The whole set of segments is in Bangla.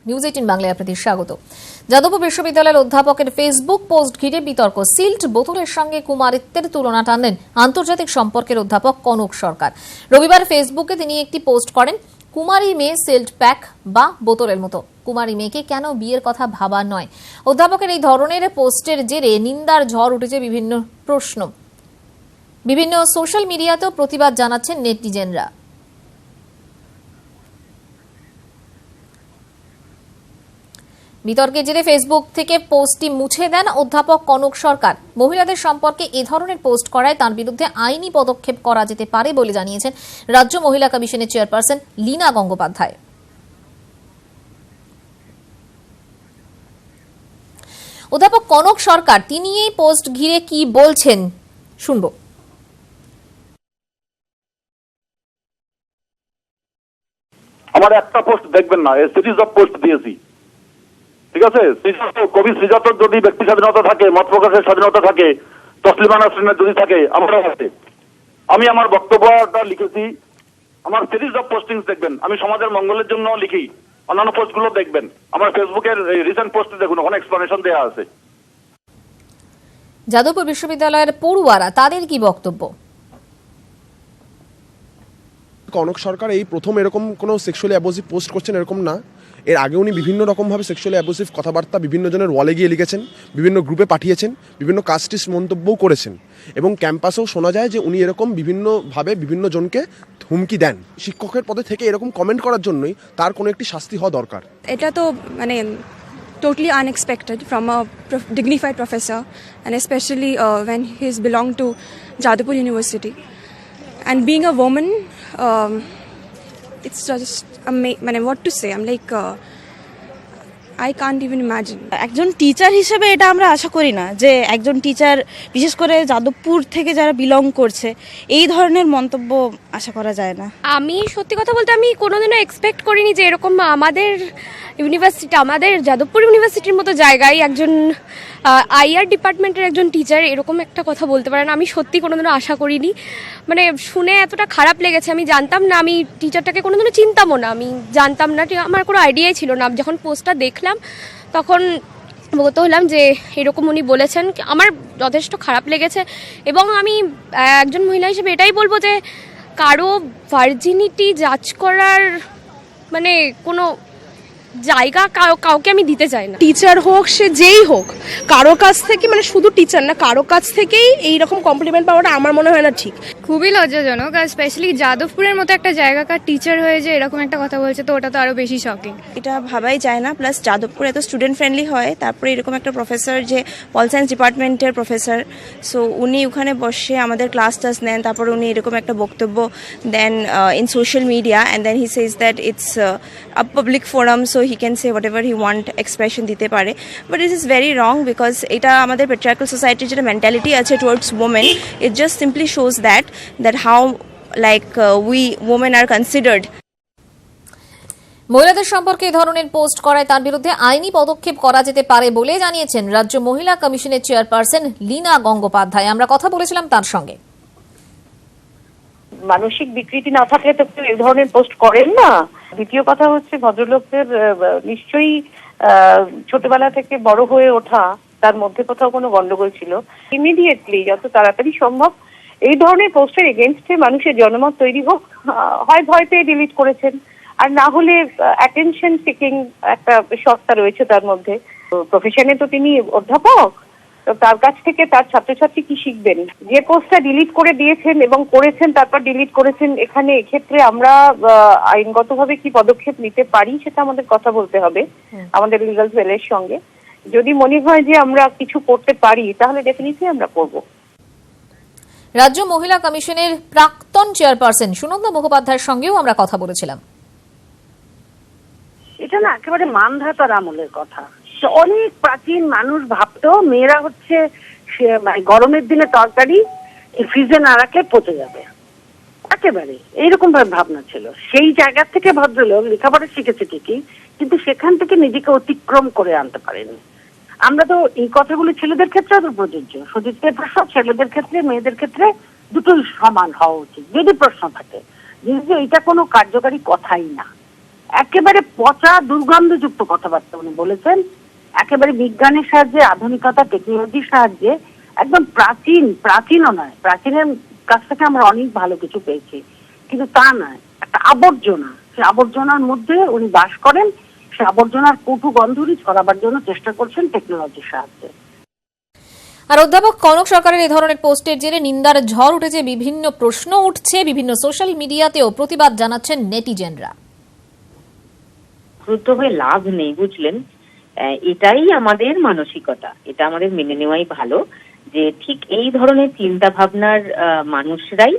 নিউজ 18 বাংলায় আপনাদের স্বাগত। যাদবপুর বিশ্ববিদ্যালয়ের অধ্যাপকের ফেসবুক পোস্ট ঘিরে বিতর্ক। সিল্ট বোতলের সঙ্গে কুমারিত্বের তুলনা টানলেন আন্তর্জাতিক সম্পর্কের অধ্যাপক কনক সরকার। রবিবার ফেসবুকে তিনি একটি পোস্ট করেন, কুমারী মেয়ে সিল্ট প্যাক বা বোতলের মতো। কুমারী মেয়েকে কেন বিয়ের কথা ভাবা নয়। অধ্যাপকের এই ধরনের পোস্টের জেরে নিন্দার ঝড় উঠেছে বিভিন্ন প্রশ্ন। বিভিন্ন সোশ্যাল মিডিয়াতেও প্রতিবাদ জানাচ্ছেন নেটিজেনরা। বিতর্কের জেরে ফেসবুক থেকে পোস্টটি মুছে দেন অধ্যাপক কনক সরকার। মহিলাদের সম্পর্কে এ ধরনের পোস্ট করায় তার বিরুদ্ধে আইনি পদক্ষেপ করা যেতে পারে বলে জানিয়েছেন রাজ্য মহিলা কমিশনের চেয়ারপারসন লীনা গঙ্গোপাধ্যায়। অধ্যাপক কনক সরকার তিনি এই পোস্ট ঘিরে কি বলছেন শুনব। আমার একটা পোস্ট দেখবেন না, সিরিজ অফ পোস্ট দিয়েছি, ঠিক আছে? কবি শ্রীজাতর যদি ব্যক্তি স্বাধীনতা থাকে, মত প্রকাশের স্বাধীনতা থাকে, তসলিমা নাসরিনের যদি থাকে, আমারও আছে। আমি আমার বক্তব্যটা লিখেছি, আমার সিরিজ অফ পোস্টিংস দেখবেন। আমি সমাজের মঙ্গলের জন্য লিখি, অন্যান্য পোস্টগুলো দেখবেন। আমার ফেসবুকের রিসেন্ট পোস্ট দেখুন, ওখানে এক্সপ্লেনেশন দেওয়া আছে। যাদবপুর বিশ্ববিদ্যালয়ের পড়ুয়ারা তাদের কি বক্তব্য? কনক সরকার এই প্রথম এরকম কোনো সেক্সুয়ালি অ্যাবিউসিভ পোস্ট করছেন এরকম না। এর আগে উনি বিভিন্ন রকমভাবে সেক্সুয়ালি অ্যাবিউসিভ কথাবার্তা বিভিন্ন জনের ওয়ালে গিয়ে লিখেছেন, বিভিন্ন গ্রুপে পাঠিয়েছেন, বিভিন্ন কাস্টিস্ট মন্তব্যও করেছেন এবং ক্যাম্পাসেও শোনা যায় যে উনি এরকম বিভিন্নভাবে বিভিন্ন জনকে হুমকি দেন। শিক্ষকের পদে থেকে এরকম কমেন্ট করার জন্যই তার কোনো একটি শাস্তি হওয়া দরকার। এটা তো মানে totally unexpected from a dignified professor, and especially when he's belonged to Jadavpur University. And being a woman, it's just what to say. I'm like, I can't even imagine. একজন টিচার হিসেবে এটা আমরা আশা করি না যে একজন টিচার, বিশেষ করে যাদবপুর থেকে যারা বিলং করছে, এই ধরনের মন্তব্য আশা করা যায় না। আমি সত্যি কথা বলতে আমি কোনোদিনও এক্সপেক্ট করিনি যে এরকম আমাদের ইউনিভার্সিটি, আমাদের যাদবপুর ইউনিভার্সিটির মতো জায়গায় একজন আইআর ডিপার্টমেন্টের একজন টিচার এরকম একটা কথা বলতে পারেন। আমি সত্যি কোনোদিনও আশা করিনি। মানে শুনে এতটা খারাপ লেগেছে। আমি জানতাম না, আমি টিচারটাকে কোনোদিনও চিনতামও না, আমি জানতাম না, আমার কোনো আইডিয়াই ছিল না। যখন পোস্টটা দেখলাম তখন অবগত হলাম যে এরকম উনি বলেছেন। আমার যথেষ্ট খারাপ লেগেছে এবং আমি একজন মহিলা হিসেবে এটাই বলবো যে কারো ভার্জিনিটি জাজ করার মানে কোনো জায়গা কাউকে আমি দিতে চাই না। টিচার হোক, সে যেই হোক, কারো কাছ থেকে, মানে শুধু টিচার না, কারো কাছ থেকেই এইরকম কমপ্লিমেন্ট পাওয়াটা আমার মনে হয় না ঠিক। খুবই লজ্জাজনক, আর স্পেশালি যাদবপুরের মতো একটা জায়গাকার টিচার হয়ে যে এরকম একটা কথা বলছে, তো ওটা তো আরো বেশি শকিং। এটা ভাবাই যায় না। প্লাস যাদবপুর এত স্টুডেন্ট ফ্রেন্ডলি হয়, তারপরে এরকম একটা প্রফেসর যে পল সায়েন্স ডিপার্টমেন্টের প্রফেসর, সো উনি ওখানে বসে আমাদের ক্লাস টাস নেন, তারপরে উনি এরকম একটা বক্তব্য দেন in social media, and then he says that it's a public forum, so he can say whatever he want, expression দিতে পারে। but this is very wrong because এটা আমাদের patriarchal society যেটা mentality আছে towards women, it just simply shows that how like we women are considered. মহিলাদের সম্পর্কে এই ধরনের পোস্ট করায় তার বিরুদ্ধে আইনি পদক্ষেপ করা যেতে পারে বলে জানিয়েছেন রাজ্য মহিলা কমিশনের চেয়ারপারসন লীনা গঙ্গোপাধ্যায়। আমরা কথা বলেছিলাম তার সঙ্গে। মানসিক বিকৃতি না থাকলে তো কেউ এই ধরনের পোস্ট করেন না। দ্বিতীয় কথা হচ্ছে, ভদ্রলোকের নিশ্চয়ই ছোটবেলা থেকে বড় হয়ে ওঠা, তার মধ্যে কোথাও কোনো গন্ডগোল ছিল। ইমিডিয়েটলি যত তাড়াতাড়ি সম্ভব এই ধরনের পোস্টের এগেনস্টে মানুষের জনমত তৈরি হোক। হয় ভয় পেয়ে ডিলিট করেছেন, আর না হলে অ্যাটেনশন সিকিং একটা সত্তা রয়েছে তার মধ্যে। প্রফেশনে তো তিনি অধ্যাপক, তো তার কাছ থেকে তার ছাত্রছাত্রী কি শিখবেন? যে পোস্টটা ডিলিট করে দিয়েছেন এবং করেছেন তারপর ডিলিট করেছেন, এক্ষেত্রে আমরা আইনগতভাবে কি পদক্ষেপ নিতে পারি সেটা আমাদের কথা বলতে হবে আমাদের লিগ্যাল সেলের সঙ্গে। যদি মনে হয় যে আমরা কিছু করতে পারি তাহলে ডেফিনেটলি আমরা করব। রাজ্য মহিলা কমিশনের প্রাক্তন চেয়ারপারসন সুনন্দা মুখোপাধ্যায়ের সঙ্গেও আমরা কথা বলেছিলাম। এটা না একেবারে মানধাতার আমলের কথা। অনেক প্রাচীন মানুষ ভাবতো মেয়েরা হচ্ছে গরমের দিনে তরকারি ফ্রিজে না রাখলে পচে যাবে, একেবারে এইরকম ভাবে ভাবনা ছিল। সেই জায়গা থেকে ভদ্রলোক লেখাপড়া শিখেছে ঠিকই, কিন্তু সেখান থেকে নিজেকে অতিক্রম করে আনতে পারেনি। আমরা তো এই কথাগুলো ছেলেদের ক্ষেত্রে তো প্রযোজ্য। সতীত্বের প্রশ্ন ছেলেদের ক্ষেত্রে মেয়েদের ক্ষেত্রে দুটোই সমান হওয়া উচিত। যদি প্রশ্ন থাকে যে এটা কোনো কার্যকারী কথাই না, একেবারে পচা দুর্গন্ধযুক্ত কথাবার্তা উনি বলেছেন। একেবারে বিজ্ঞানের সাহায্যে, আধুনিকতা, টেকনোলজির সাহায্যে একদম প্রাচীনও নয়, প্রাচীনের কাছ থেকে আমরা অনেক ভালো কিছু পেয়েছি, কিন্তু তা নয়, একটা আবর্জনা, সে আবর্জনার মধ্যে উনি বাস করেন, সে আবর্জনার কটু গন্ধুরি ছড়াবার জন্য চেষ্টা করছেন টেকনোলজির সাহায্যে। আর অধ্যাপক কনক সরকারের এই ধরনের পোস্টের জেরে নিন্দার ঝড় উঠেছে, বিভিন্ন প্রশ্ন উঠছে, বিভিন্ন সোশ্যাল মিডিয়াতেও প্রতিবাদ জানাচ্ছেন নেটিজেনরা। ক্রুদ্ধ হয়ে লাভ নেই, বুঝলেন? এটাই আমাদের মানসিকতা, এটা আমাদের মেনে নেওয়াই ভালো যে ঠিক এই ধরনের চিন্তা ভাবনার মানুষরাই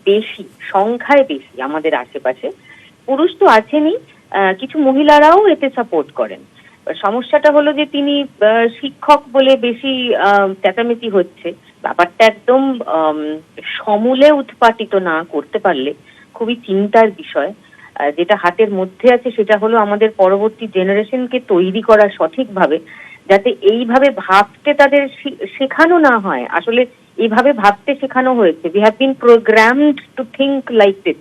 বেশি, সংখ্যায় বেশি আমাদের আশেপাশে। পুরুষ তো আছেনই, কিছু মহিলারাও এতে সাপোর্ট করেন। সমস্যাটা হলো যে তিনি শিক্ষক বলে বেশি চেঁচামেচি হচ্ছে। ব্যাপারটা একদম সমূলে উৎপাটিত না করতে পারলে খুবই চিন্তার বিষয়। যেটা হাতের মধ্যে আছে সেটা হলো আমাদের পরবর্তী জেনারেশনকে তৈরি করা সঠিকভাবে, যাতে এইভাবে ভাবতে তাদের শেখানো না হয়। আসলে এইভাবে ভাবতে শেখানো হয়েছে, we have been programmed to think like this.